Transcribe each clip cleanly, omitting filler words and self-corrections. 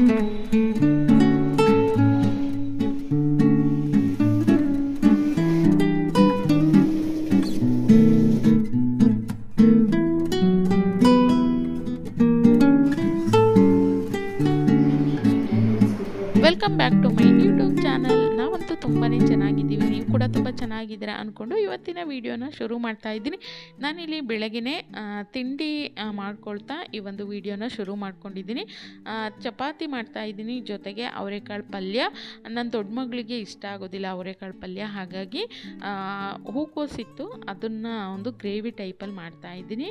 Welcome back to my YouTube channel. ನಾವಂತೂ ತುಂಬಾ ಚೆನ್ನಾಗಿದ್ದೀವಿ, ನೀವು ಕೂಡ ತುಂಬ ಚೆನ್ನಾಗಿದ್ದೀರಾ ಅಂದ್ಕೊಂಡು ಇವತ್ತಿನ ವಿಡಿಯೋನ ಶುರು ಮಾಡ್ತಾ ಇದ್ದೀನಿ. ನಾನಿಲ್ಲಿ ಬೆಳಗ್ಗೆ ತಿಂಡಿ ಮಾಡ್ಕೊಳ್ತಾ ಈ ಒಂದು ವಿಡಿಯೋನ ಶುರು ಮಾಡ್ಕೊಂಡಿದ್ದೀನಿ. ಚಪಾತಿ ಮಾಡ್ತಾ ಇದ್ದೀನಿ, ಜೊತೆಗೆ ಅವರೆಕಾಳು ಪಲ್ಯ. ನನ್ನ ದೊಡ್ಡ ಮಗಳಿಗೆ ಇಷ್ಟ ಆಗೋದಿಲ್ಲ ಅವರೆಕಾಳು ಪಲ್ಯ, ಹಾಗಾಗಿ ಹೂಕೋಸಿತ್ತು, ಅದನ್ನು ಒಂದು ಗ್ರೇವಿ ಟೈಪಲ್ಲಿ ಮಾಡ್ತಾ ಇದ್ದೀನಿ.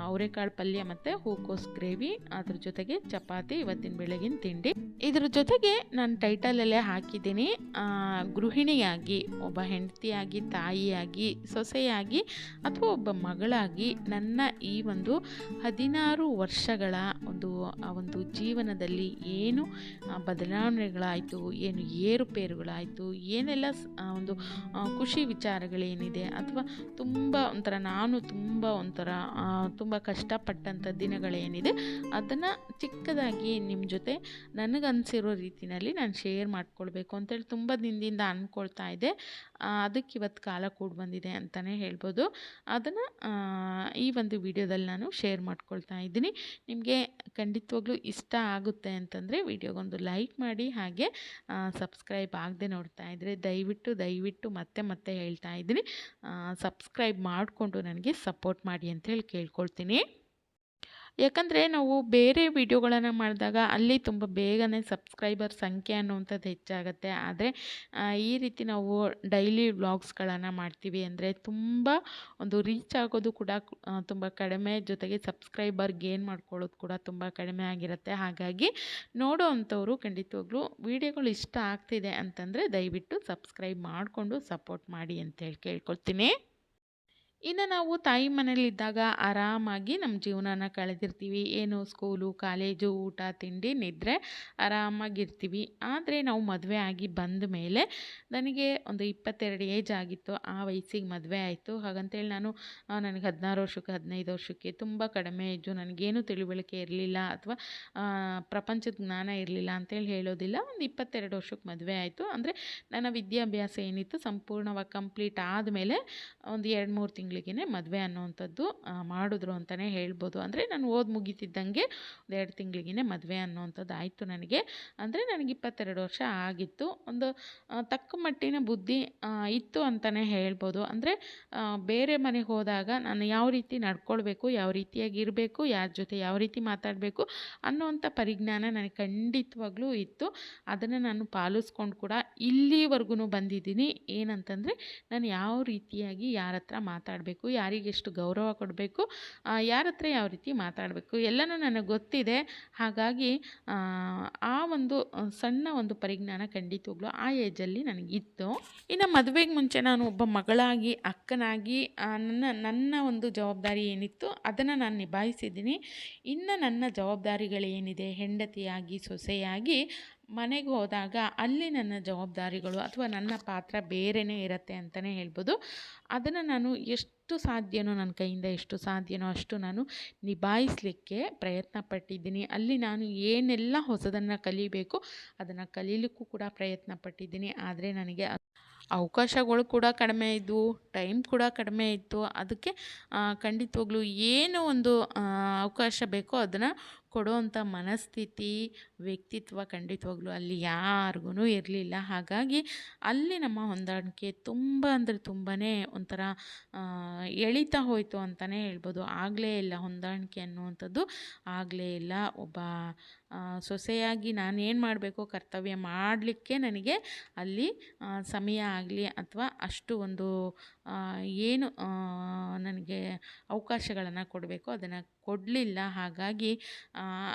ಅವರೆಕಾಳು ಪಲ್ಯ ಮತ್ತು ಹೂಕೋಸು ಗ್ರೇವಿ, ಅದ್ರ ಜೊತೆಗೆ ಚಪಾತಿ ಇವತ್ತಿನ ಬೆಳಗಿನ ತಿಂಡಿ. ಇದ್ರ ಜೊತೆಗೆ ನಾನು ಟೈಟಲಲ್ಲೇ ಹಾಕಿದ್ದೀನಿ, ಗೃಹಿಣಿಯಾಗಿ, ಒಬ್ಬ ಹೆಂಡತಿಯಾಗಿ, ತಾಯಿಯಾಗಿ, ಸೊಸೆಯಾಗಿ ಅಥವಾ ಒಬ್ಬ ಮಗಳಾಗಿ ನನ್ನ ಈ ಒಂದು 16 ವರ್ಷಗಳ ಒಂದು ಜೀವನದಲ್ಲಿ ಏನು ಬದಲಾವಣೆಗಳಾಯಿತು, ಏನು ಏರುಪೇರುಗಳಾಯಿತು, ಏನೆಲ್ಲ ಒಂದು ಖುಷಿ ವಿಚಾರಗಳೇನಿದೆ, ಅಥವಾ ನಾನು ತುಂಬ ಕಷ್ಟಪಟ್ಟಂಥ ದಿನಗಳೇನಿದೆ ಅದನ್ನು ಚಿಕ್ಕದಾಗಿ ನಿಮ್ಮ ಜೊತೆ ನನಗನ್ಸಿರೋ ರೀತಿಯಲ್ಲಿ ನಾನು ಶೇರ್ ಮಾಡ್ಕೊಳ್ಬೇಕು ಅಂತೇಳಿ ತುಂಬ ದಿನದಿಂದ ಅಂದ್ಕೊಳ್ತಾ ಇದ್ದೆ. ಅದಕ್ಕೆ ಇವತ್ತು ಕಾಲ ಕೂಡ ಬಂದಿದೆ ಅಂತಲೇ ಹೇಳ್ಬೋದು. ಅದನ್ನು ಈ ಒಂದು ವಿಡಿಯೋದಲ್ಲಿ ನಾನು ಶೇರ್ ಮಾಡ್ಕೊಳ್ತಾ ಇದ್ದೀನಿ. ನಿಮಗೆ ಖಂಡಿತವಾಗ್ಲೂ ಇಷ್ಟ ಆಗುತ್ತೆ ಅಂತಂದರೆ ವಿಡಿಯೋಗೊಂದು ಲೈಕ್ ಮಾಡಿ, ಹಾಗೆ ಸಬ್ಸ್ಕ್ರೈಬ್ ಆಗದೆ ನೋಡ್ತಾ ಇದ್ದರೆ ದಯವಿಟ್ಟು ಮತ್ತೆ ಹೇಳ್ತಾ ಇದ್ದೀನಿ, ಸಬ್ಸ್ಕ್ರೈಬ್ ಮಾಡಿಕೊಂಡು ನನಗೆ ಸಪೋರ್ಟ್ ಮಾಡಿ ಅಂತೇಳಿ ಕೇಳ್ಕೊಳ್ತೀನಿ. ಯಾಕಂದರೆ ನಾವು ಬೇರೆ ವಿಡಿಯೋಗಳನ್ನು ಮಾಡಿದಾಗ ಅಲ್ಲಿ ತುಂಬ ಬೇಗನೆ ಸಬ್ಸ್ಕ್ರೈಬರ್ ಸಂಖ್ಯೆ ಅನ್ನುವಂಥದ್ದು ಹೆಚ್ಚಾಗುತ್ತೆ. ಆದರೆ ಈ ರೀತಿ ನಾವು ಡೈಲಿ ವ್ಲಾಗ್ಸ್ಗಳನ್ನು ಮಾಡ್ತೀವಿ ಅಂದರೆ ತುಂಬ ಒಂದು ರೀಚ್ ಆಗೋದು ಕೂಡ ತುಂಬ ಕಡಿಮೆ, ಜೊತೆಗೆ ಸಬ್ಸ್ಕ್ರೈಬರ್ ಗೇನ್ ಮಾಡ್ಕೊಳ್ಳೋದು ಕೂಡ ತುಂಬ ಕಡಿಮೆ ಆಗಿರುತ್ತೆ. ಹಾಗಾಗಿ ನೋಡೋ ಅಂಥವ್ರು ಖಂಡಿತವಾಗ್ಲೂ ವಿಡಿಯೋಗಳು ಇಷ್ಟ ಆಗ್ತಿದೆ ಅಂತಂದರೆ ದಯವಿಟ್ಟು ಸಬ್ಸ್ಕ್ರೈಬ್ ಮಾಡಿಕೊಂಡು ಸಪೋರ್ಟ್ ಮಾಡಿ ಅಂತೇಳಿ ಕೇಳ್ಕೊಳ್ತೀನಿ. ಇನ್ನು ನಾವು ತಾಯಿ ಮನೇಲಿದ್ದಾಗ ಆರಾಮಾಗಿ ನಮ್ಮ ಜೀವನನ ಕಳೆದಿರ್ತೀವಿ. ಏನು ಸ್ಕೂಲು, ಕಾಲೇಜು, ಊಟ, ತಿಂಡಿ, ನಿದ್ರೆ, ಆರಾಮಾಗಿರ್ತೀವಿ. ಆದರೆ ನಾವು ಮದುವೆ ಆಗಿ ಬಂದ ಮೇಲೆ ನನಗೆ ಒಂದು 22 ಏಜ್ ಆಗಿತ್ತು. ಆ ವಯಸ್ಸಿಗೆ ಮದುವೆ ಆಯಿತು. ಹಾಗಂತೇಳಿ ನನಗೆ 16 ವರ್ಷಕ್ಕೆ 15 ವರ್ಷಕ್ಕೆ ತುಂಬ ಕಡಿಮೆ ಏಜು, ನನಗೇನು ತಿಳುವಳಿಕೆ ಇರಲಿಲ್ಲ ಅಥವಾ ಪ್ರಪಂಚದ ಜ್ಞಾನ ಇರಲಿಲ್ಲ ಅಂತೇಳಿ ಹೇಳೋದಿಲ್ಲ. ಒಂದು 22 ವರ್ಷಕ್ಕೆ ಮದುವೆ ಆಯಿತು. ಅಂದರೆ ನನ್ನ ವಿದ್ಯಾಭ್ಯಾಸ ಏನಿತ್ತು ಸಂಪೂರ್ಣವಾಗಿ ಕಂಪ್ಲೀಟ್ ಆದಮೇಲೆ ಒಂದು 2-3 ತಿಂಗಳಿಗೇ ಮದುವೆ ಅನ್ನೋವಂಥದ್ದು ಮಾಡಿದ್ರು ಅಂತಲೇ ಹೇಳ್ಬೋದು. ಅಂದರೆ ನಾನು ಮುಗಿತಿದ್ದಂಗೆ 2 ತಿಂಗಳಿಗೇ ಮದುವೆ ಅನ್ನೋವಂಥದ್ದು ಆಯಿತು ನನಗೆ. ಅಂದರೆ ನನಗೆ 22 ವರ್ಷ ಆಗಿತ್ತು. ಒಂದು ತಕ್ಕ ಮಟ್ಟಿನ ಬುದ್ಧಿ ಇತ್ತು ಅಂತಲೇ ಹೇಳ್ಬೋದು. ಅಂದರೆ ಬೇರೆ ಮನೆಗೆ ಹೋದಾಗ ನಾನು ಯಾವ ರೀತಿ ನಡ್ಕೊಳ್ಬೇಕು, ಯಾವ ರೀತಿಯಾಗಿ ಇರಬೇಕು, ಯಾರ ಜೊತೆ ಯಾವ ರೀತಿ ಮಾತಾಡಬೇಕು ಅನ್ನೋವಂಥ ಪರಿಜ್ಞಾನ ನನಗೆ ಖಂಡಿತವಾಗ್ಲೂ ಇತ್ತು. ಅದನ್ನು ನಾನು ಪಾಲಿಸ್ಕೊಂಡು ಕೂಡ ಇಲ್ಲಿವರೆಗೂ ಬಂದಿದ್ದೀನಿ. ಏನಂತಂದರೆ ನಾನು ಯಾವ ರೀತಿಯಾಗಿ ಯಾರ ಹತ್ರ ಮಾತಾಡಬೇಕು, ಯಾರಿಗೆಷ್ಟು ಗೌರವ ಕೊಡಬೇಕು, ಯಾರ ಹತ್ರ ಯಾವ ರೀತಿ ಮಾತಾಡಬೇಕು ಎಲ್ಲನೂ ನನಗೆ ಗೊತ್ತಿದೆ. ಹಾಗಾಗಿ ಆ ಒಂದು ಸಣ್ಣ ಒಂದು ಪರಿಜ್ಞಾನ ಖಂಡಿತವಾಗ್ಲೂ ಆ ಏಜಲ್ಲಿ ನನಗಿತ್ತು. ಇನ್ನು ಮದುವೆಗೆ ಮುಂಚೆ ನಾನು ಒಬ್ಬ ಮಗಳಾಗಿ, ಅಕ್ಕನಾಗಿ ನನ್ನ ಒಂದು ಜವಾಬ್ದಾರಿ ಏನಿತ್ತು ಅದನ್ನು ನಾನು ನಿಭಾಯಿಸಿದ್ದೀನಿ. ಇನ್ನು ನನ್ನ ಜವಾಬ್ದಾರಿಗಳೇನಿದೆ, ಹೆಂಡತಿಯಾಗಿ, ಸೊಸೆಯಾಗಿ ಮನೆಗೆ ಹೋದಾಗ ಅಲ್ಲಿ ನನ್ನ ಜವಾಬ್ದಾರಿಗಳು ಅಥವಾ ನನ್ನ ಪಾತ್ರ ಬೇರೆಯೇ ಇರುತ್ತೆ ಅಂತಲೇ ಹೇಳ್ಬೋದು. ಅದನ್ನು ನಾನು ಎಷ್ಟು ಸಾಧ್ಯನೋ, ನನ್ನ ಕೈಯಿಂದ ಎಷ್ಟು ಸಾಧ್ಯನೋ ಅಷ್ಟು ನಾನು ನಿಭಾಯಿಸಲಿಕ್ಕೆ ಪ್ರಯತ್ನ ಪಟ್ಟಿದ್ದೀನಿ. ಅಲ್ಲಿ ನಾನು ಏನೆಲ್ಲ ಹೊಸದನ್ನು ಕಲಿಬೇಕು ಅದನ್ನು ಕಲೀಲಿಕ್ಕೂ ಕೂಡ ಪ್ರಯತ್ನ ಪಟ್ಟಿದ್ದೀನಿ. ಆದರೆ ನನಗೆ ಅವಕಾಶಗಳು ಕೂಡ ಕಡಿಮೆ ಇದ್ದವು, ಟೈಮ್ ಕೂಡ ಕಡಿಮೆ ಇತ್ತು. ಅದಕ್ಕೆ ಖಂಡಿತವಾಗ್ಲೂ ಏನು ಒಂದು ಅವಕಾಶ ಬೇಕೋ ಅದನ್ನು ಕೊಡೋವಂಥ ಮನಸ್ಥಿತಿ, ವ್ಯಕ್ತಿತ್ವ ಖಂಡಿತವಾಗ್ಲೂ ಅಲ್ಲಿ ಯಾರಿಗೂ ಇರಲಿಲ್ಲ. ಹಾಗಾಗಿ ಅಲ್ಲಿ ನಮ್ಮ ಹೊಂದಾಣಿಕೆ ತುಂಬ ಅಂದರೆ ತುಂಬಾ ಒಂಥರ ಎಳೀತಾ ಹೋಯಿತು ಅಂತಲೇ ಹೇಳ್ಬೋದು. ಆಗಲೇ ಇಲ್ಲ ಹೊಂದಾಣಿಕೆ ಅನ್ನುವಂಥದ್ದು, ಆಗಲೇ ಇಲ್ಲ. ಒಬ್ಬ ಸೊಸೆಯಾಗಿ ನಾನೇನು ಮಾಡಬೇಕು ಕರ್ತವ್ಯ ಮಾಡಲಿಕ್ಕೆ ನನಗೆ ಅಲ್ಲಿ ಸಮಯ ಆಗಲಿ ಅಥವಾ ಅಷ್ಟು ಒಂದು ಏನು ನನಗೆ ಅವಕಾಶಗಳನ್ನು ಕೊಡಬೇಕು ಅದನ್ನು ಕೊಡಲಿಲ್ಲ. ಹಾಗಾಗಿ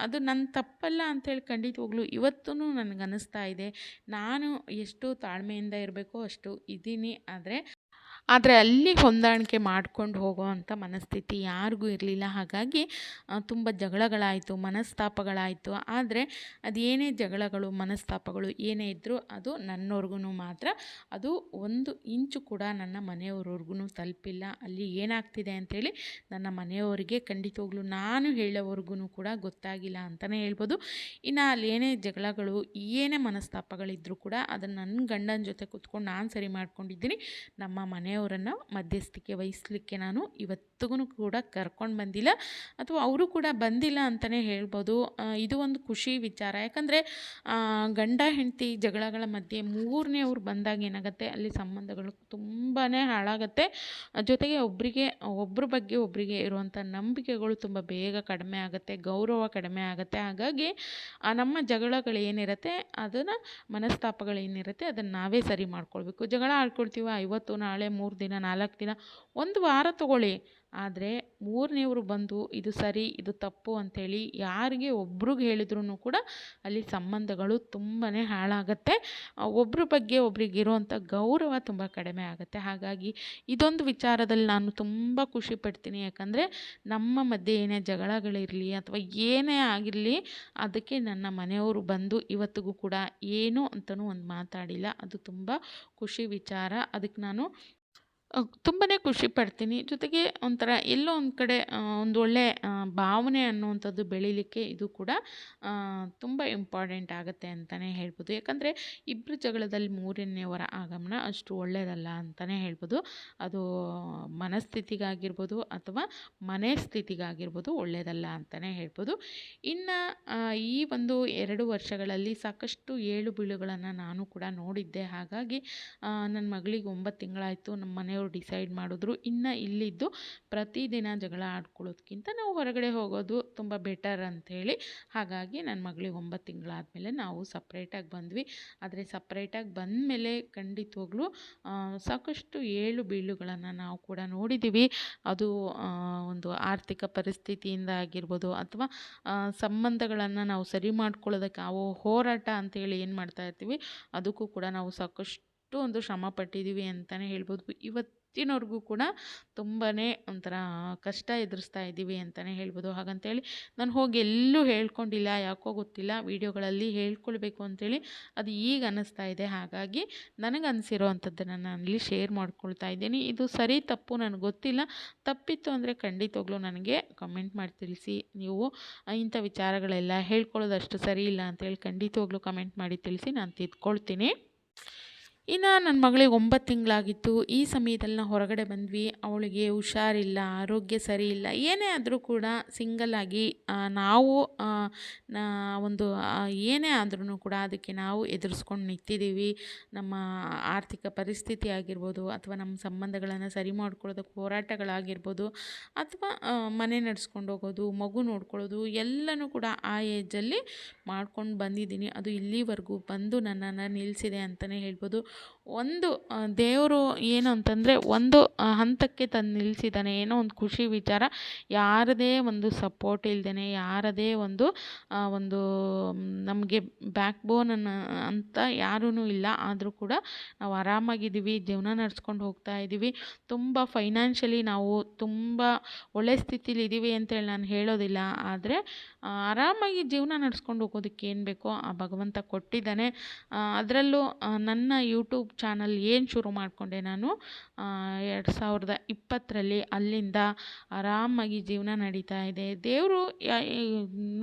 ಅದು ನನ್ನ ತಪ್ಪಲ್ಲ ಅಂಥೇಳಿ ಖಂಡಿತವಾಗ್ಲೂ ಇವತ್ತೂ ನನಗನ್ನಿಸ್ತಾ ಇದೆ. ನಾನು ಎಷ್ಟು ತಾಳ್ಮೆಯಿಂದ ಇರಬೇಕೋ ಅಷ್ಟು ಇದ್ದೀನಿ. ಆದರೆ ಆದರೆ ಅಲ್ಲಿ ಹೊಂದಾಣಿಕೆ ಮಾಡ್ಕೊಂಡು ಹೋಗುವಂಥ ಮನಸ್ಥಿತಿ ಯಾರಿಗೂ ಇರಲಿಲ್ಲ. ಹಾಗಾಗಿ ತುಂಬ ಜಗಳಗಳಾಯಿತು, ಮನಸ್ತಾಪಗಳಾಯಿತು. ಆದರೆ ಅದೇನೇ ಜಗಳಗಳು, ಮನಸ್ತಾಪಗಳು ಏನೇ ಇದ್ದರೂ ಅದು ನನ್ನವರ್ಗೂ ಮಾತ್ರ. ಅದು 1 ಇಂಚು ಕೂಡ ನನ್ನ ಮನೆಯವ್ರವ್ರಿಗೂ ತಲುಪಿಲ್ಲ. ಅಲ್ಲಿ ಏನಾಗ್ತಿದೆ ಅಂಥೇಳಿ ನನ್ನ ಮನೆಯವರಿಗೆ ಖಂಡಿತವಾಗ್ಲೂ ನಾನು ಹೇಳೋವರೆಗೂ ಕೂಡ ಗೊತ್ತಾಗಿಲ್ಲ ಅಂತಲೇ ಹೇಳ್ಬೋದು. ಇನ್ನು ಅಲ್ಲಿ ಏನೇ ಜಗಳಗಳು, ಏನೇ ಮನಸ್ತಾಪಗಳಿದ್ದರೂ ಕೂಡ ಅದನ್ನು ನನ್ನ ಗಂಡನ ಜೊತೆ ಕೂತ್ಕೊಂಡು ನಾನು ಸರಿ ಮಾಡ್ಕೊಂಡಿದ್ದೀನಿ. ನಮ್ಮ ಮನೆಯವರನ್ನು ಮಧ್ಯಸ್ಥಿಕೆ ವಹಿಸಲಿಕ್ಕೆ ನಾನು ಇವತ್ತಿಗೂ ಕೂಡ ಕರ್ಕೊಂಡು ಬಂದಿಲ್ಲ, ಅಥವಾ ಅವರು ಕೂಡ ಬಂದಿಲ್ಲ ಅಂತಲೇ ಹೇಳ್ಬೋದು. ಇದು ಒಂದು ಖುಷಿ ವಿಚಾರ. ಯಾಕಂದರೆ ಗಂಡ ಹೆಂಡತಿ ಜಗಳಗಳ ಮಧ್ಯೆ 3ನೇವ್ರು ಬಂದಾಗ ಏನಾಗುತ್ತೆ, ಅಲ್ಲಿ ಸಂಬಂಧಗಳು ತುಂಬಾ ಹಾಳಾಗುತ್ತೆ. ಜೊತೆಗೆ ಒಬ್ಬರ ಬಗ್ಗೆ ಒಬ್ಬರಿಗೆ ಇರುವಂಥ ನಂಬಿಕೆಗಳು ತುಂಬ ಬೇಗ ಕಡಿಮೆ ಆಗುತ್ತೆ, ಗೌರವ ಕಡಿಮೆ ಆಗುತ್ತೆ. ಹಾಗಾಗಿ ನಮ್ಮ ಜಗಳಗಳೇನಿರುತ್ತೆ, ಅದನ್ನು ಮನಸ್ತಾಪಗಳೇನಿರುತ್ತೆ ಅದನ್ನು ನಾವೇ ಸರಿ ಮಾಡ್ಕೊಳ್ಬೇಕು. ಜಗಳ ಆಡ್ಕೊಳ್ತೀವ, ಇವತ್ತು ನಾಳೆ 3 ದಿನ 4 ದಿನ 1 ವಾರ ತಗೊಳ್ಳಿ, ಆದರೆ 3ನೇವ್ರು ಬಂದು ಇದು ಸರಿ ಇದು ತಪ್ಪು ಅಂಥೇಳಿ ಯಾರಿಗೆ ಒಬ್ರಿಗೆ ಹೇಳಿದ್ರೂ ಕೂಡ ಅಲ್ಲಿ ಸಂಬಂಧಗಳು ತುಂಬಾ ಹಾಳಾಗುತ್ತೆ. ಒಬ್ಬರ ಬಗ್ಗೆ ಒಬ್ರಿಗೆ ಇರುವಂಥ ಗೌರವ ತುಂಬ ಕಡಿಮೆ ಆಗುತ್ತೆ. ಹಾಗಾಗಿ ಇದೊಂದು ವಿಚಾರದಲ್ಲಿ ನಾನು ತುಂಬ ಖುಷಿ ಪಡ್ತೀನಿ. ಯಾಕಂದರೆ ನಮ್ಮ ಮಧ್ಯೆ ಏನೇ ಜಗಳಗಳಿರಲಿ ಅಥವಾ ಏನೇ ಆಗಿರಲಿ, ಅದಕ್ಕೆ ನನ್ನ ಮನೆಯವರು ಬಂದು ಇವತ್ತಿಗೂ ಕೂಡ ಏನು ಅಂತಲೂ ಒಂದು ಮಾತಾಡಿಲ್ಲ. ಅದು ತುಂಬ ಖುಷಿ ವಿಚಾರ. ಅದಕ್ಕೆ ನಾನು ತುಂಬಾ ಖುಷಿ ಪಡ್ತೀನಿ. ಜೊತೆಗೆ ಒಂಥರ ಎಲ್ಲೋ ಒಂದು ಕಡೆ ಒಂದು ಒಳ್ಳೆ ಭಾವನೆ ಅನ್ನುವಂಥದ್ದು ಬೆಳೀಲಿಕ್ಕೆ ಇದು ಕೂಡ ತುಂಬ ಇಂಪಾರ್ಟೆಂಟ್ ಆಗುತ್ತೆ ಅಂತಲೇ ಹೇಳ್ಬೋದು. ಯಾಕಂದರೆ ಇಬ್ಬರು ಜಗಳದಲ್ಲಿ 3ನೇಯವರ ಆಗಮನ ಅಷ್ಟು ಒಳ್ಳೆಯದಲ್ಲ ಅಂತಲೇ ಹೇಳ್ಬೋದು. ಅದು ಮನಸ್ಥಿತಿಗಾಗಿರ್ಬೋದು ಅಥವಾ ಮನೆ ಸ್ಥಿತಿಗಾಗಿರ್ಬೋದು ಒಳ್ಳೆಯದಲ್ಲ ಅಂತಲೇ ಹೇಳ್ಬೋದು. ಇನ್ನು ಈ ಒಂದು 2 ವರ್ಷಗಳಲ್ಲಿ ಸಾಕಷ್ಟು ಏಳು ಬೀಳುಗಳನ್ನು ನಾನು ಕೂಡ ನೋಡಿದ್ದೆ. ಹಾಗಾಗಿ ನನ್ನ ಮಗಳಿಗೆ 9 ತಿಂಗಳಾಯಿತು. ನಮ್ಮ ಮನೆಯವರು ಡಿಸೈಡ್ ಮಾಡಿದ್ರು, ಇನ್ನು ಇಲ್ಲಿದ್ದು ಪ್ರತಿದಿನ ಜಗಳ ಆಡ್ಕೊಳ್ಳೋದಕ್ಕಿಂತ ನಾವು ಹೊರಗಡೆ ಹೋಗೋದು ತುಂಬ ಬೆಟರ್ ಅಂಥೇಳಿ. ಹಾಗಾಗಿ ನನ್ನ ಮಗಳಿಗೆ 9 ತಿಂಗಳಾದಮೇಲೆ ನಾವು ಸಪ್ರೇಟಾಗಿ ಬಂದ್ವಿ. ಆದರೆ ಸಪ್ರೇಟಾಗಿ ಬಂದಮೇಲೆ ಖಂಡಿತವಾಗ್ಲೂ ಸಾಕಷ್ಟು ಏಳು ಬೀಳುಗಳನ್ನು ನಾವು ಕೂಡ ನೋಡಿದ್ದೀವಿ. ಅದು ಒಂದು ಆರ್ಥಿಕ ಪರಿಸ್ಥಿತಿಯಿಂದ ಆಗಿರ್ಬೋದು, ಅಥವಾ ಸಂಬಂಧಗಳನ್ನು ನಾವು ಸರಿ ಮಾಡ್ಕೊಳ್ಳೋದಕ್ಕೆ ನಾವು ಹೋರಾಟ ಅಂತೇಳಿ ಏನು ಮಾಡ್ತಾ ಇರ್ತೀವಿ, ಅದಕ್ಕೂ ಕೂಡ ನಾವು ಸಾಕಷ್ಟು ಒಂದು ಶ್ರಮ ಪಟ್ಟಿದ್ದೀವಿ ಅಂತಲೇ ಹೇಳ್ಬೋದು. ಇವತ್ತಿನವರೆಗೂ ಕೂಡ ತುಂಬಾ ಒಂಥರ ಕಷ್ಟ ಎದುರಿಸ್ತಾ ಇದ್ದೀವಿ ಅಂತಲೇ ಹೇಳ್ಬೋದು. ಹಾಗಂತೇಳಿ ನಾನು ಹೋಗಿ ಎಲ್ಲೂ ಹೇಳ್ಕೊಂಡಿಲ್ಲ, ಯಾಕೋ ಗೊತ್ತಿಲ್ಲ, ವೀಡಿಯೋಗಳಲ್ಲಿ ಹೇಳ್ಕೊಳ್ಬೇಕು ಅಂಥೇಳಿ ಅದು ಈಗ ಅನ್ನಿಸ್ತಾ ಇದೆ. ಹಾಗಾಗಿ ನನಗೆ ಅನಿಸಿರೋ ಅಂಥದ್ದನ್ನು ನಾನಲ್ಲಿ ಶೇರ್ ಮಾಡ್ಕೊಳ್ತಾ ಇದ್ದೀನಿ. ಇದು ಸರಿ ತಪ್ಪು ನನಗೆ ಗೊತ್ತಿಲ್ಲ. ತಪ್ಪಿತ್ತು ಅಂದರೆ ಖಂಡಿತವಾಗ್ಲೂ ನನಗೆ ಕಮೆಂಟ್ ಮಾಡಿ ತಿಳಿಸಿ. ನೀವು ಇಂಥ ವಿಚಾರಗಳೆಲ್ಲ ಹೇಳ್ಕೊಳ್ಳೋದು ಅಷ್ಟು ಸರಿ ಇಲ್ಲ ಅಂತೇಳಿ ಖಂಡಿತವಾಗ್ಲೂ ಕಮೆಂಟ್ ಮಾಡಿ ತಿಳಿಸಿ, ನಾನು ತಿದ್ಕೊಳ್ತೀನಿ. ಇನ್ನು ನನ್ನ ಮಗಳಿಗೆ 9 ತಿಂಗಳಾಗಿತ್ತು. ಈ ಸಮಯದಲ್ಲಿ ನಾವು ಹೊರಗಡೆ ಬಂದ್ವಿ. ಅವಳಿಗೆ ಹುಷಾರಿಲ್ಲ, ಆರೋಗ್ಯ ಸರಿ ಇಲ್ಲ. ಏನೇ ಆದರೂ ಕೂಡ ಸಿಂಗಲ್ಲಾಗಿ ನಾವು ಒಂದು ಏನೇ ಆದ್ರೂ ಕೂಡ ಅದಕ್ಕೆ ನಾವು ಎದುರಿಸ್ಕೊಂಡು ನಿಂತಿದ್ದೀವಿ. ನಮ್ಮ ಆರ್ಥಿಕ ಪರಿಸ್ಥಿತಿ ಆಗಿರ್ಬೋದು, ಅಥವಾ ನಮ್ಮ ಸಂಬಂಧಗಳನ್ನು ಸರಿ ಮಾಡ್ಕೊಳ್ಳೋದಕ್ಕೆ ಹೋರಾಟಗಳಾಗಿರ್ಬೋದು, ಅಥವಾ ಮನೆ ನಡೆಸ್ಕೊಂಡು ಹೋಗೋದು, ಮಗು ನೋಡ್ಕೊಳ್ಳೋದು ಎಲ್ಲನೂ ಕೂಡ ಆ ಏಜಲ್ಲಿ ಮಾಡ್ಕೊಂಡು ಬಂದಿದ್ದೀನಿ. ಅದು ಇಲ್ಲಿವರೆಗೂ ಬಂದು ನನ್ನನ್ನು ನಿಲ್ಲಿಸಿದೆ ಅಂತಲೇ ಹೇಳ್ಬೋದು. ಒಂದು ದೇವರು ಏನು ಅಂತಂದರೆ ಒಂದು ಹಂತಕ್ಕೆ ತಂದು ನಿಲ್ಲಿಸಿದ್ದಾನೆ. ಏನೋ ಒಂದು ಖುಷಿ ವಿಚಾರ. ಯಾರದೇ ಒಂದು ಸಪೋರ್ಟ್ ಇಲ್ಲದೇ, ಯಾರದೇ ಒಂದು ನಮಗೆ ಬ್ಯಾಕ್ ಬೋನ್ ಅಂತ ಯಾರೂ ಇಲ್ಲ. ಆದರೂ ಕೂಡ ನಾವು ಆರಾಮಾಗಿದ್ದೀವಿ, ಜೀವನ ನಡೆಸ್ಕೊಂಡು ಹೋಗ್ತಾ ಇದ್ದೀವಿ. ತುಂಬ ಫೈನಾನ್ಷಿಯಲಿ ನಾವು ತುಂಬ ಒಳ್ಳೆ ಸ್ಥಿತಿಲಿ ಇದ್ದೀವಿ ಅಂತೇಳಿ ನಾನು ಹೇಳೋದಿಲ್ಲ. ಆದರೆ ಆರಾಮಾಗಿ ಜೀವನ ನಡೆಸ್ಕೊಂಡು ಹೋಗೋದಕ್ಕೆ ಏನು ಬೇಕೋ ಆ ಭಗವಂತ ಕೊಟ್ಟಿದ್ದಾನೆ. ಅದರಲ್ಲೂ ನನ್ನ ಯೂಟ್ಯೂಬ್ ಚಾನಲ್ ಏನು ಶುರು ಮಾಡಿಕೊಂಡೆ ನಾನು 2020ರಲ್ಲಿ, ಅಲ್ಲಿಂದ ಆರಾಮಾಗಿ ಜೀವನ ನಡೀತಾ ಇದೆ. ದೇವರು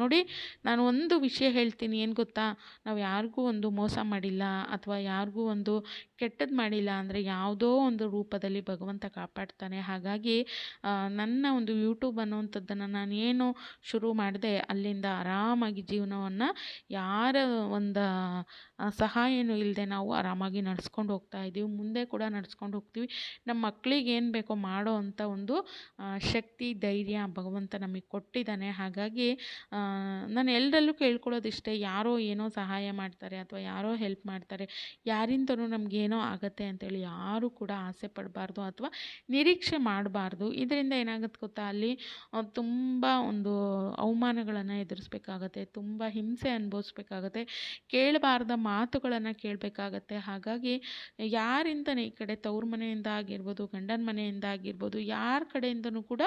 ನೋಡಿ, ನಾನು ಒಂದು ವಿಷಯ ಹೇಳ್ತೀನಿ, ಏನು ಗೊತ್ತಾ, ನಾವು ಯಾರಿಗೂ ಒಂದು ಮೋಸ ಮಾಡಿಲ್ಲ ಅಥವಾ ಯಾರಿಗೂ ಒಂದು ಕೆಟ್ಟದ್ದು ಮಾಡಿಲ್ಲ ಅಂದರೆ ಯಾವುದೋ ಒಂದು ರೂಪದಲ್ಲಿ ಭಗವಂತ ಕಾಪಾಡ್ತಾನೆ. ಹಾಗಾಗಿ ನನ್ನ ಒಂದು ಯೂಟ್ಯೂಬ್ ಅನ್ನುವಂಥದ್ದನ್ನು ನಾನು ಏನು ಶುರು ಮಾಡಿದೆ, ಅಲ್ಲಿಂದ ಆರಾಮಾಗಿ ಜೀವನವನ್ನು ಯಾರ ಒಂದು ಸಹಾಯನೂ ಇಲ್ಲದೆ ನಾವು ಆರಾಮಾಗಿ ನಡೆಸ್ಕೊಂಡು ಹೋಗ್ತಾ ಇದ್ದೀವಿ. ಮುಂದೆ ಕೂಡ ನಡೆಸ್ಕೊಂಡು ಹೋಗ್ತೀವಿ. ನಮ್ಮ ಮಕ್ಕಳಿಗೆ ಏನು ಬೇಕೋ ಮಾಡೋ ಅಂಥ ಒಂದು ಶಕ್ತಿ, ಧೈರ್ಯ ಭಗವಂತ ನಮಗೆ ಕೊಟ್ಟಿದ್ದಾನೆ. ಹಾಗಾಗಿ ನಾನು ಎಲ್ಲರಲ್ಲೂ ಕೇಳ್ಕೊಳ್ಳೋದಿಷ್ಟೇ, ಯಾರೋ ಏನೋ ಸಹಾಯ ಮಾಡ್ತಾರೆ ಅಥವಾ ಯಾರೋ ಹೆಲ್ಪ್ ಮಾಡ್ತಾರೆ, ಯಾರಿಂದನೂ ನಮಗೇನೋ ಆಗುತ್ತೆ ಅಂತೇಳಿ ಯಾರೂ ಕೂಡ ಆಸೆ ಪಡಬಾರ್ದು ಅಥವಾ ನಿರೀಕ್ಷೆ ಮಾಡಬಾರ್ದು. ಇದರಿಂದ ಏನಾಗುತ್ತೆ ಗೊತ್ತಾ, ಅಲ್ಲಿ ತುಂಬ ಒಂದು ಅವಮಾನಗಳನ್ನು ಎದುರಿಸ್ಬೇಕಾಗತ್ತೆ, ತುಂಬ ಹಿಂಸೆ ಅನುಭವಿಸ್ಬೇಕಾಗತ್ತೆ, ಕೇಳಬಾರ್ದ ಮಾತುಗಳನ್ನು ಕೇಳಬೇಕಾಗತ್ತೆ. ಹಾಗಾಗಿ ಹಾಗಾಗಿ ಯಾರಿಂದನೇ ಈ ಕಡೆ ತವ್ರ ಮನೆಯಿಂದ ಆಗಿರ್ಬೋದು, ಗಂಡನ ಮನೆಯಿಂದ ಆಗಿರ್ಬೋದು, ಯಾರ ಕಡೆಯಿಂದನೂ ಕೂಡ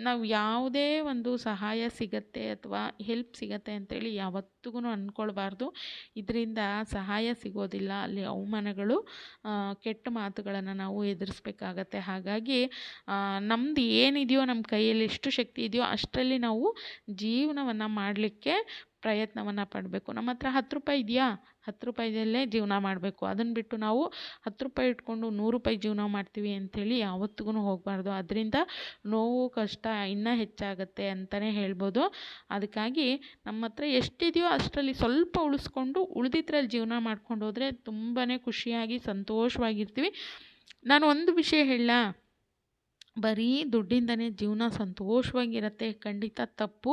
ನಾವು ಯಾವುದೇ ಒಂದು ಸಹಾಯ ಸಿಗತ್ತೆ ಅಥವಾ ಹೆಲ್ಪ್ ಸಿಗತ್ತೆ ಅಂತೇಳಿ ಯಾವತ್ತಿಗೂ ಅಂದ್ಕೊಳ್ಬಾರ್ದು. ಇದರಿಂದ ಸಹಾಯ ಸಿಗೋದಿಲ್ಲ, ಅಲ್ಲಿ ಅವಮಾನಗಳು, ಕೆಟ್ಟ ಮಾತುಗಳನ್ನು ನಾವು ಎದುರಿಸ್ಬೇಕಾಗತ್ತೆ. ಹಾಗಾಗಿ ನಮ್ಮದು ಏನಿದೆಯೋ, ನಮ್ಮ ಕೈಯಲ್ಲಿ ಎಷ್ಟು ಶಕ್ತಿ ಇದೆಯೋ ಅಷ್ಟರಲ್ಲಿ ನಾವು ಜೀವನವನ್ನು ಮಾಡಲಿಕ್ಕೆ ಪ್ರಯತ್ನವನ್ನು ಪಡಬೇಕು. ನಮ್ಮ ಹತ್ರ 10 ರೂಪಾಯಿ ಇದೆಯಾ, 10 ರೂಪಾಯಿದಲ್ಲೇ ಜೀವನ ಮಾಡಬೇಕು. ಅದನ್ನು ಬಿಟ್ಟು ನಾವು 10 ರೂಪಾಯಿ ಇಟ್ಕೊಂಡು 100 ರೂಪಾಯಿ ಜೀವನ ಮಾಡ್ತೀವಿ ಅಂಥೇಳಿ ಯಾವತ್ತಿಗೂ ಹೋಗಬಾರ್ದು. ಅದರಿಂದ ನೋವು, ಕಷ್ಟ ಇನ್ನೂ ಹೆಚ್ಚಾಗುತ್ತೆ ಅಂತಲೇ ಹೇಳ್ಬೋದು. ಅದಕ್ಕಾಗಿ ನಮ್ಮ ಹತ್ರ ಎಷ್ಟಿದೆಯೋ ಅಷ್ಟರಲ್ಲಿ ಸ್ವಲ್ಪ ಉಳಿಸ್ಕೊಂಡು ಉಳಿದಿದ್ರಲ್ಲಿ ಜೀವನ ಮಾಡ್ಕೊಂಡು ಹೋದರೆ ತುಂಬಾ ಖುಷಿಯಾಗಿ ಸಂತೋಷವಾಗಿರ್ತೀವಿ. ನಾನು ಒಂದು ವಿಷಯ ಹೇಳಲಾ, ಬರೀ ದುಡ್ಡಿಂದನೇ ಜೀವನ ಸಂತೋಷವಾಗಿರುತ್ತೆ, ಖಂಡಿತ ತಪ್ಪು.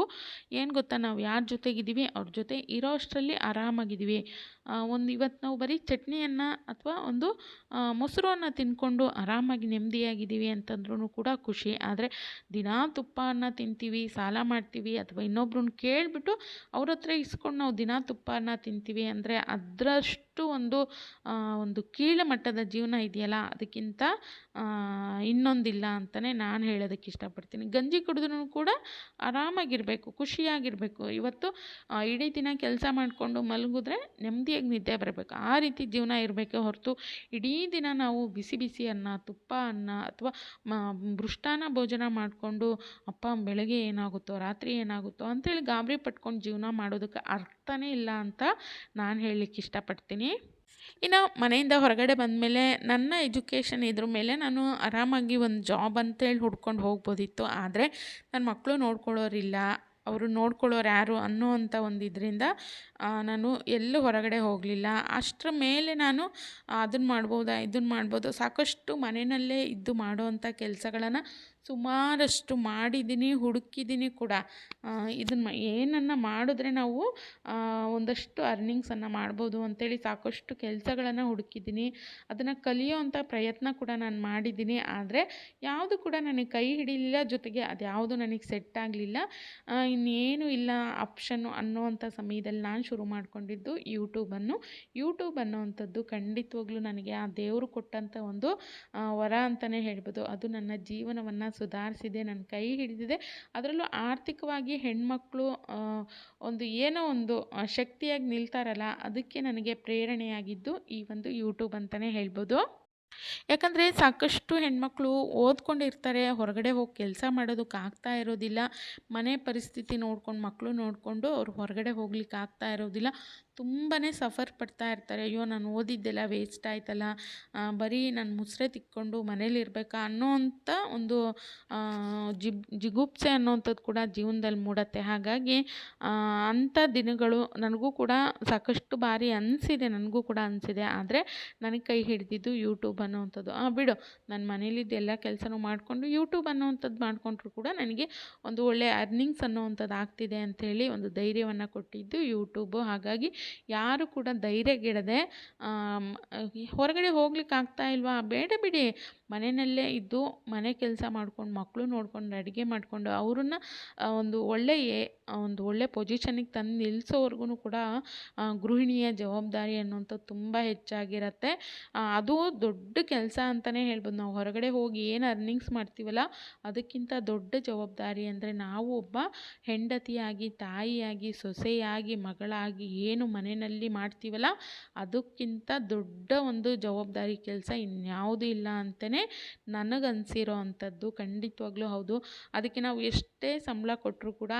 ಏನು ಗೊತ್ತಾ, ನಾವು ಯಾರ ಜೊತೆಗಿದ್ದೀವಿ ಅವ್ರ ಜೊತೆ ಇರೋ ಅಷ್ಟರಲ್ಲಿ ಆರಾಮಾಗಿದ್ದೀವಿ. ಇವತ್ತು ನಾವು ಬರೀ ಚಟ್ನಿಯನ್ನು ಅಥವಾ ಒಂದು ಮೊಸರನ್ನ ತಿಂದ್ಕೊಂಡು ಆರಾಮಾಗಿ ನೆಮ್ಮದಿಯಾಗಿದ್ದೀವಿ ಅಂತಂದ್ರೂ ಕೂಡ ಖುಷಿ. ಆದರೆ ದಿನಾ ತುಪ್ಪ ಅನ್ನ ತಿಂತೀವಿ, ಸಾಲ ಮಾಡ್ತೀವಿ, ಅಥವಾ ಇನ್ನೊಬ್ರನ್ನ ಕೇಳಿಬಿಟ್ಟು ಅವ್ರ ಹತ್ರ ಇಸ್ಕೊಂಡು ನಾವು ದಿನಾ ತುಪ್ಪ ಅನ್ನ ತಿಂತೀವಿ ಅಂದರೆ ಅದರಷ್ಟು ಒಂದು ಕೀಳು ಮಟ್ಟದ ಜೀವನ ಇದೆಯಲ್ಲ, ಅದಕ್ಕಿಂತ ಇನ್ನೊಂದಿಲ್ಲ ಅಂತಲೇ ನಾನು ಹೇಳೋದಕ್ಕೆ ಇಷ್ಟಪಡ್ತೀನಿ. ಗಂಜಿ ಕುಡಿದ್ರೂ ಕೂಡ ಆರಾಮಾಗಿರಬೇಕು, ಖುಷಿಯಾಗಿರಬೇಕು. ಇವತ್ತು ಇಡೀ ದಿನ ಕೆಲಸ ಮಾಡಿಕೊಂಡು ಮಲಗಿದ್ರೆ ನೆಮ್ಮದಿಯಾಗಿ ನಿದ್ದೆ ಬರಬೇಕು, ಆ ರೀತಿ ಜೀವನ ಇರಬೇಕೆ ಹೊರತು ಇಡೀ ದಿನ ನಾವು ಬಿಸಿ ಬಿಸಿ ಅನ್ನ, ತುಪ್ಪ ಅನ್ನ ಅಥವಾ ಮೃಷ್ಟಾನ್ನ ಭೋಜನ ಮಾಡಿಕೊಂಡು ಅಪ್ಪ ಬೆಳಗ್ಗೆ ಏನಾಗುತ್ತೋ ರಾತ್ರಿ ಏನಾಗುತ್ತೋ ಅಂಥೇಳಿ ಗಾಬರಿ ಪಟ್ಕೊಂಡು ಜೀವನ ಮಾಡೋದಕ್ಕೆ ಅರ್ಥನೇ ಇಲ್ಲ ಅಂತ ನಾನು ಹೇಳಲಿಕ್ಕೆ ಇಷ್ಟಪಡ್ತೀನಿ. ಇನ್ನು ಮನೆಯಿಂದ ಹೊರಗಡೆ ಬಂದಮೇಲೆ ನನ್ನ ಎಜುಕೇಷನ್ ಇದ್ರ ಮೇಲೆ ನಾನು ಆರಾಮಾಗಿ ಒಂದು ಜಾಬ್ ಅಂತೇಳಿ ಹುಡ್ಕೊಂಡು ಹೋಗ್ಬೋದಿತ್ತು. ಆದರೆ ನನ್ನ ಮಕ್ಕಳು ನೋಡ್ಕೊಳ್ಳೋರಿಲ್ಲ, ಅವರು ನೋಡ್ಕೊಳ್ಳೋರು ಯಾರು ಅನ್ನೋವಂಥ ಒಂದು ಇದರಿಂದ ನಾನು ಎಲ್ಲೂ ಹೊರಗಡೆ ಹೋಗಲಿಲ್ಲ. ಅಷ್ಟರ ಮೇಲೆ ನಾನು ಅದನ್ನು ಮಾಡ್ಬೋದಾ, ಇದನ್ನು ಮಾಡ್ಬೋದು, ಸಾಕಷ್ಟು ಮನೆಯಲ್ಲೇ ಇದ್ದು ಮಾಡೋವಂಥ ಕೆಲಸಗಳನ್ನು ಸುಮಾರಷ್ಟು ಮಾಡಿದ್ದೀನಿ, ಹುಡುಕಿದ್ದೀನಿ ಕೂಡ. ಇದನ್ನು ಏನನ್ನು ಮಾಡಿದ್ರೆ ನಾವು ಒಂದಷ್ಟು ಅರ್ನಿಂಗ್ಸನ್ನು ಮಾಡ್ಬೋದು ಅಂಥೇಳಿ ಸಾಕಷ್ಟು ಕೆಲಸಗಳನ್ನು ಹುಡುಕಿದ್ದೀನಿ. ಅದನ್ನು ಕಲಿಯೋವಂಥ ಪ್ರಯತ್ನ ಕೂಡ ನಾನು ಮಾಡಿದ್ದೀನಿ. ಆದರೆ ಯಾವುದು ಕೂಡ ನನಗೆ ಕೈ ಹಿಡಿಲಿಲ್ಲ, ಜೊತೆಗೆ ಅದ್ಯಾವುದು ನನಗೆ ಸೆಟ್ ಆಗಲಿಲ್ಲ. ಇನ್ನೇನು ಇಲ್ಲ ಆಪ್ಷನ್ನು ಅನ್ನೋವಂಥ ಸಮಯದಲ್ಲಿ ನಾನು ಶುರು ಮಾಡಿಕೊಂಡಿದ್ದು ಯೂಟ್ಯೂಬ್ ಅನ್ನೋವಂಥದ್ದು ಖಂಡಿತವಾಗ್ಲೂ ನನಗೆ ಆ ದೇವರು ಕೊಟ್ಟಂಥ ಒಂದು ವರ ಅಂತಲೇ ಹೇಳ್ಬೋದು. ಅದು ನನ್ನ ಜೀವನವನ್ನು ಸುಧಾರಿಸಿದೆ, ನನ್ನ ಕೈ ಹಿಡಿದಿದೆ. ಅದರಲ್ಲೂ ಆರ್ಥಿಕವಾಗಿ ಹೆಣ್ಮಕ್ಳು ಏನೋ ಒಂದು ಶಕ್ತಿಯಾಗಿ ನಿಲ್ತಾರಲ್ಲ, ಅದಕ್ಕೆ ನನಗೆ ಪ್ರೇರಣೆಯಾಗಿದ್ದು ಈ ಒಂದು ಯೂಟ್ಯೂಬ್ ಅಂತಲೇ ಹೇಳ್ಬೋದು. ಯಾಕಂದರೆ ಸಾಕಷ್ಟು ಹೆಣ್ಮಕ್ಳು ಓದ್ಕೊಂಡಿರ್ತಾರೆ, ಹೊರಗಡೆ ಹೋಗಿ ಕೆಲಸ ಮಾಡೋದಕ್ಕೆ ಆಗ್ತಾ ಇರೋದಿಲ್ಲ. ಮನೆ ಪರಿಸ್ಥಿತಿ ನೋಡ್ಕೊಂಡು, ಮಕ್ಕಳು ನೋಡಿಕೊಂಡು ಅವ್ರು ಹೊರಗಡೆ ಹೋಗ್ಲಿಕ್ಕೆ ಆಗ್ತಾ ಇರೋದಿಲ್ಲ. ತುಂಬಾ ಸಫರ್ ಪಡ್ತಾ ಇರ್ತಾರೆ. ಅಯ್ಯೋ ನಾನು ಓದಿದ್ದೆಲ್ಲ ವೇಸ್ಟ್ ಆಯ್ತಲ್ಲ, ಬರೀ ನಾನು ಮುಸ್ರೆ ತಿಕ್ಕೊಂಡು ಮನೇಲಿರ್ಬೇಕಾ ಅನ್ನೋವಂಥ ಒಂದು ಜಿಗುಪ್ಸೆ ಅನ್ನೋವಂಥದ್ದು ಕೂಡ ಜೀವನದಲ್ಲಿ ಮೂಡತ್ತೆ. ಹಾಗಾಗಿ ಅಂಥ ದಿನಗಳು ನನಗೂ ಕೂಡ ಸಾಕಷ್ಟು ಬಾರಿ ಅನಿಸಿದೆ, ಆದರೆ ನನಗೆ ಕೈ ಹಿಡಿದಿದ್ದು ಯೂಟ್ಯೂಬ್ ಅನ್ನೋವಂಥದ್ದು. ಬಿಡು, ನನ್ನ ಮನೇಲಿದ್ದು ಎಲ್ಲ ಕೆಲಸನೂ ಮಾಡಿಕೊಂಡು ಯೂಟ್ಯೂಬ್ ಅನ್ನೋವಂಥದ್ದು ಮಾಡಿಕೊಂಡ್ರು ಕೂಡ ನನಗೆ ಒಂದು ಒಳ್ಳೆಯ ಅರ್ನಿಂಗ್ಸ್ ಅನ್ನೋವಂಥದ್ದು ಆಗ್ತಿದೆ ಅಂಥೇಳಿ ಒಂದು ಧೈರ್ಯವನ್ನು ಕೊಟ್ಟಿದ್ದು ಯೂಟ್ಯೂಬು. ಹಾಗಾಗಿ ಯಾರು ಕೂಡ ಧೈರ್ಯಗೆಡದೆ ಹೊರಗಡೆ ಹೋಗ್ಲಿಕ್ಕೆ ಆಗ್ತಾ ಇಲ್ವಾ, ಬೇಡ ಬಿಡಿ, ಮನೆಯಲ್ಲೇ ಇದ್ದು ಮನೆ ಕೆಲಸ ಮಾಡ್ಕೊಂಡು, ಮಕ್ಕಳು ನೋಡ್ಕೊಂಡು, ಅಡುಗೆ ಮಾಡಿಕೊಂಡು ಅವ್ರನ್ನ ಒಂದು ಒಳ್ಳೆ ಪೊಸಿಷನಿಗೆ ತಂದು ನಿಲ್ಲಿಸೋವರೆಗೂ ಕೂಡ ಗೃಹಿಣಿಯ ಜವಾಬ್ದಾರಿ ಅನ್ನೋಂಥದ್ದು ತುಂಬ ಹೆಚ್ಚಾಗಿರುತ್ತೆ. ಅದು ದೊಡ್ಡ ಕೆಲಸ ಅಂತಲೇ ಹೇಳ್ಬೋದು. ನಾವು ಹೊರಗಡೆ ಹೋಗಿ ಏನು ಅರ್ನಿಂಗ್ಸ್ ಮಾಡ್ತೀವಲ್ಲ, ಅದಕ್ಕಿಂತ ದೊಡ್ಡ ಜವಾಬ್ದಾರಿ ಅಂದರೆ ನಾವು ಒಬ್ಬ ಹೆಂಡತಿಯಾಗಿ, ತಾಯಿಯಾಗಿ, ಸೊಸೆಯಾಗಿ, ಮಗಳಾಗಿ ಏನು ಮನೆಯಲ್ಲಿ ಮಾಡ್ತೀವಲ್ಲ, ಅದಕ್ಕಿಂತ ದೊಡ್ಡ ಒಂದು ಜವಾಬ್ದಾರಿ ಕೆಲಸ ಇನ್ಯಾವುದೂ ಇಲ್ಲ ಅಂತಲೇ ನನಗನ್ಸಿರೋ ಅಂಥದ್ದು. ಖಂಡಿತವಾಗ್ಲೂ ಹೌದು. ಅದಕ್ಕೆ ನಾವು ಎಷ್ಟೇ ಸಂಬಳ ಕೊಟ್ಟರೂ ಕೂಡ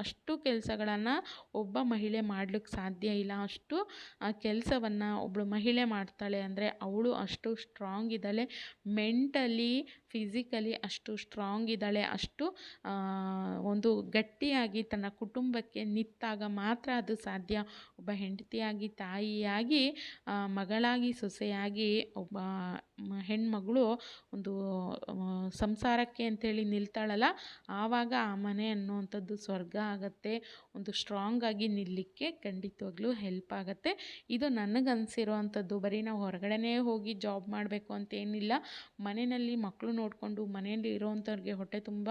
ಅಷ್ಟು ಕೆಲಸಗಳನ್ನು ಒಬ್ಬ ಮಹಿಳೆ ಮಾಡಲಿಕ್ಕೆ ಸಾಧ್ಯ ಇಲ್ಲ. ಅಷ್ಟು ಕೆಲಸವನ್ನು ಒಬ್ಬಳು ಮಹಿಳೆ ಮಾಡ್ತಾಳೆ ಅಂದರೆ ಅವಳು ಅಷ್ಟು ಸ್ಟ್ರಾಂಗ್ ಇದ್ದಾಳೆ, ಮೆಂಟಲಿ ಫಿಸಿಕಲಿ ಅಷ್ಟು ಸ್ಟ್ರಾಂಗ್ ಇದ್ದಾಳೆ, ಅಷ್ಟು ಒಂದು ಗಟ್ಟಿಯಾಗಿ ತನ್ನ ಕುಟುಂಬಕ್ಕೆ ನಿಂತಾಗ ಮಾತ್ರ ಅದು ಸಾಧ್ಯ. ಒಬ್ಬ ಹೆಂಡತಿಯಾಗಿ, ತಾಯಿಯಾಗಿ, ಮಗಳಾಗಿ, ಸೊಸೆಯಾಗಿ ಒಬ್ಬ ಹೆಣ್ಮಗಳು ಒಂದು ಸಂಸಾರಕ್ಕೆ ಅಂಥೇಳಿ ನಿಲ್ತಾಳಲ್ಲ, ಆವಾಗ ಆ ಮನೆ ಅನ್ನುವಂಥದ್ದು ಸ್ವರ್ಗ ಆಗುತ್ತೆ. ಒಂದು ಸ್ಟ್ರಾಂಗ್ ಆಗಿ ನಿಲ್ಲಲಿಕ್ಕೆ ಖಂಡಿತವಾಗ್ಲೂ ಹೆಲ್ಪ್ ಆಗುತ್ತೆ. ಇದು ನನಗನ್ಸಿರೋ ಅಂಥದ್ದು. ಬರೀ ನಾವು ಹೊರಗಡೆನೇ ಹೋಗಿ ಜಾಬ್ ಮಾಡಬೇಕು ಅಂತೇನಿಲ್ಲ, ಮನೆಯಲ್ಲಿ ಮಕ್ಕಳು ನೋಡಿಕೊಂಡು ಮನೆಯಲ್ಲಿ ಇರೋವಂಥವ್ರಿಗೆ ಹೊಟ್ಟೆ ತುಂಬ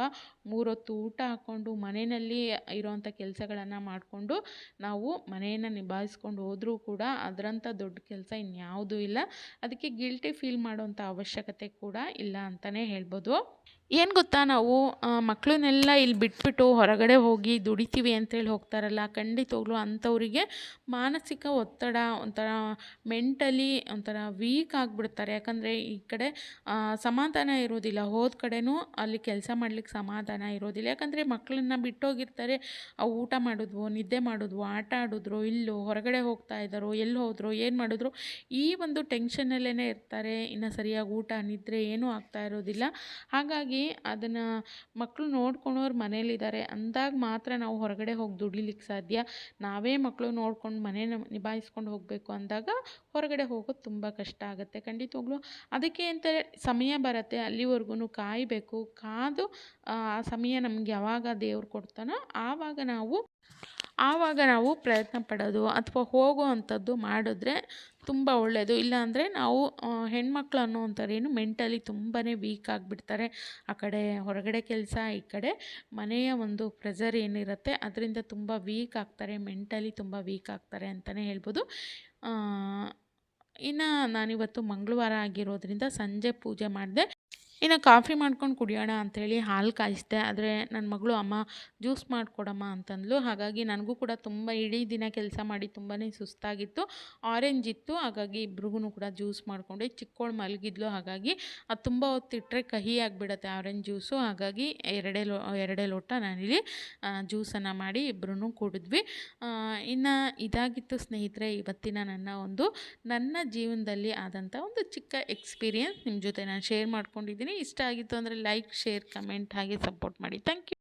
3 ಹೊತ್ತು ಊಟ ಹಾಕ್ಕೊಂಡು ಮನೆಯಲ್ಲಿ ಇರೋವಂಥ ಕೆಲಸಗಳನ್ನು ಮಾಡಿಕೊಂಡು ನಾವು ಮನೆಯನ್ನು ನಿಭಾಯಿಸ್ಕೊಂಡು ಹೋದರೂ ಕೂಡ ಅದರಂಥ ದೊಡ್ಡ ಕೆಲಸ ಇನ್ಯಾವುದೂ ಇಲ್ಲ. ಅದಕ್ಕೆ ಗಿಲ್ಟಿ ಫೀಲ್ ಮಾಡೋವಂಥ ಅವಶ್ಯಕತೆ ಕೂಡ ಇಲ್ಲ ಅಂತಲೇ ಹೇಳ್ಬೋದು. ಏನು ಗೊತ್ತಾ, ನಾವು ಮಕ್ಕಳನ್ನೆಲ್ಲ ಇಲ್ಲಿ ಬಿಟ್ಬಿಟ್ಟು ಹೊರಗಡೆ ಹೋಗಿ ದುಡಿತೀವಿ ಅಂತೇಳಿ ಹೋಗ್ತಾರಲ್ಲ, ಖಂಡಿತವಾಗ್ಲೂ ಅಂಥವರಿಗೆ ಮಾನಸಿಕ ಒತ್ತಡ, ಒಂಥರ ಮೆಂಟಲಿ ಒಂಥರ ವೀಕ್ ಆಗಿಬಿಡ್ತಾರೆ. ಯಾಕಂದರೆ ಈ ಕಡೆ ಸಮಾಧಾನ ಇರೋದಿಲ್ಲ, ಹೋದ ಕಡೆನೂ ಅಲ್ಲಿ ಕೆಲಸ ಮಾಡ್ಲಿಕ್ಕೆ ಸಮಾಧಾನ ಇರೋದಿಲ್ಲ. ಯಾಕಂದರೆ ಮಕ್ಕಳನ್ನ ಬಿಟ್ಟೋಗಿರ್ತಾರೆ, ಅವು ಊಟ ಮಾಡಿದ್ವು, ನಿದ್ದೆ ಮಾಡಿದ್ವು, ಆಟ ಆಡಿದ್ರು, ಇಲ್ಲೋ ಹೊರಗಡೆ ಹೋಗ್ತಾ ಇದ್ದಾರೋ, ಎಲ್ಲಿ ಹೋದ್ರು, ಏನು ಮಾಡಿದ್ರು, ಈ ಒಂದು ಟೆನ್ಷನಲ್ಲೇ ಇರ್ತಾರೆ. ಇನ್ನು ಸರಿಯಾಗಿ ಊಟ ನಿದ್ರೆ ಏನೂ ಆಗ್ತಾ ಇರೋದಿಲ್ಲ. ಹಾಗಾಗಿ ಅದನ್ನು ಮಕ್ಕಳು ನೋಡ್ಕೊಳೋರು ಮನೇಲಿದ್ದಾರೆ ಅಂದಾಗ ಮಾತ್ರ ನಾವು ಹೊರಗಡೆ ಹೋಗಿ ದುಡಿಲಿಕ್ಕೆ ಸಾಧ್ಯ. ನಾವೇ ಮಕ್ಕಳು ನೋಡ್ಕೊಂಡು ಮನೇನ ನಿಭಾಯಿಸ್ಕೊಂಡು ಹೋಗಬೇಕು ಅಂದಾಗ ಹೊರಗಡೆ ಹೋಗೋದು ತುಂಬ ಕಷ್ಟ ಆಗುತ್ತೆ ಖಂಡಿತವಾಗ್ಲೂ. ಅದಕ್ಕೆ ಅಂತ ಸಮಯ ಬರುತ್ತೆ, ಅಲ್ಲಿವರೆಗೂ ಕಾಯಬೇಕು. ಕಾದು ಆ ಸಮಯ ನಮ್ಗೆ ಯಾವಾಗ ದೇವ್ರು ಕೊಡ್ತಾನೋ ಆವಾಗ ನಾವು ಪ್ರಯತ್ನ ಪಡೋದು ಅಥವಾ ಹೋಗೋ ಅಂಥದ್ದು ಮಾಡಿದ್ರೆ ತುಂಬ ಒಳ್ಳೆಯದು. ಇಲ್ಲಾಂದರೆ ನಾವು ಹೆಣ್ಮಕ್ಳು ಅನ್ನೋವಂಥವ್ರೇನು ಮೆಂಟಲಿ ತುಂಬಾ ವೀಕ್ ಆಗಿಬಿಡ್ತಾರೆ. ಆ ಕಡೆ ಹೊರಗಡೆ ಕೆಲಸ, ಈ ಕಡೆ ಮನೆಯ ಒಂದು ಪ್ರೆಷರ್ ಏನಿರುತ್ತೆ ಅದರಿಂದ ತುಂಬ ವೀಕ್ ಆಗ್ತಾರೆ, ಮೆಂಟಲಿ ತುಂಬ ವೀಕ್ ಆಗ್ತಾರೆ ಅಂತಲೇ ಹೇಳ್ಬೋದು. ಇನ್ನು ನಾನಿವತ್ತು ಮಂಗಳವಾರ ಆಗಿರೋದ್ರಿಂದ ಸಂಜೆ ಪೂಜೆ ಮಾಡಿದೆ. ಇನ್ನು ಕಾಫಿ ಮಾಡ್ಕೊಂಡು ಕುಡಿಯೋಣ ಅಂಥೇಳಿ ಹಾಲು ಕಾಯಿಸಿದೆ. ಆದರೆ ನನ್ನ ಮಗಳು ಅಮ್ಮ ಜ್ಯೂಸ್ ಮಾಡಿಕೊಡಮ್ಮ ಅಂತಂದ್ಲು. ಹಾಗಾಗಿ ನನಗೂ ಕೂಡ ತುಂಬ ಇಡೀ ದಿನ ಕೆಲಸ ಮಾಡಿ ತುಂಬಾ ಸುಸ್ತಾಗಿತ್ತು. ಆರೆಂಜ್ ಇತ್ತು, ಹಾಗಾಗಿ ಇಬ್ರಿಗೂ ಕೂಡ ಜ್ಯೂಸ್ ಮಾಡಿಕೊಂಡೆ. ಚಿಕ್ಕವಳು ಮಲಗಿದ್ಲು, ಹಾಗಾಗಿ ಅದು ತುಂಬ ಹೊತ್ತಿಟ್ಟರೆ ಕಹಿ ಆಗಿಬಿಡುತ್ತೆ ಆರೆಂಜ್ ಜ್ಯೂಸು. ಹಾಗಾಗಿ ಎರಡೇ ಲೋಟ ನಾನಿಲ್ಲಿ ಜ್ಯೂಸನ್ನು ಮಾಡಿ ಇಬ್ಬರೂ ಕುಡಿದ್ವಿ. ಇನ್ನು ಇದಾಗಿತ್ತು ಸ್ನೇಹಿತರೆ ಇವತ್ತಿನ ನನ್ನ ಜೀವನದಲ್ಲಿ ಆದಂಥ ಒಂದು ಚಿಕ್ಕ ಎಕ್ಸ್ಪೀರಿಯೆನ್ಸ್ ನಿಮ್ಮ ಜೊತೆ ನಾನು ಶೇರ್ ಮಾಡ್ಕೊಂಡಿದ್ದೀನಿ. ಇಷ್ಟ ಆಗಿತ್ತು ಅಂದರೆ ಲೈಕ್, ಶೇರ್, ಕಮೆಂಟ್ ಹಾಗೆ ಸಪೋರ್ಟ್ ಮಾಡಿ. Thank you.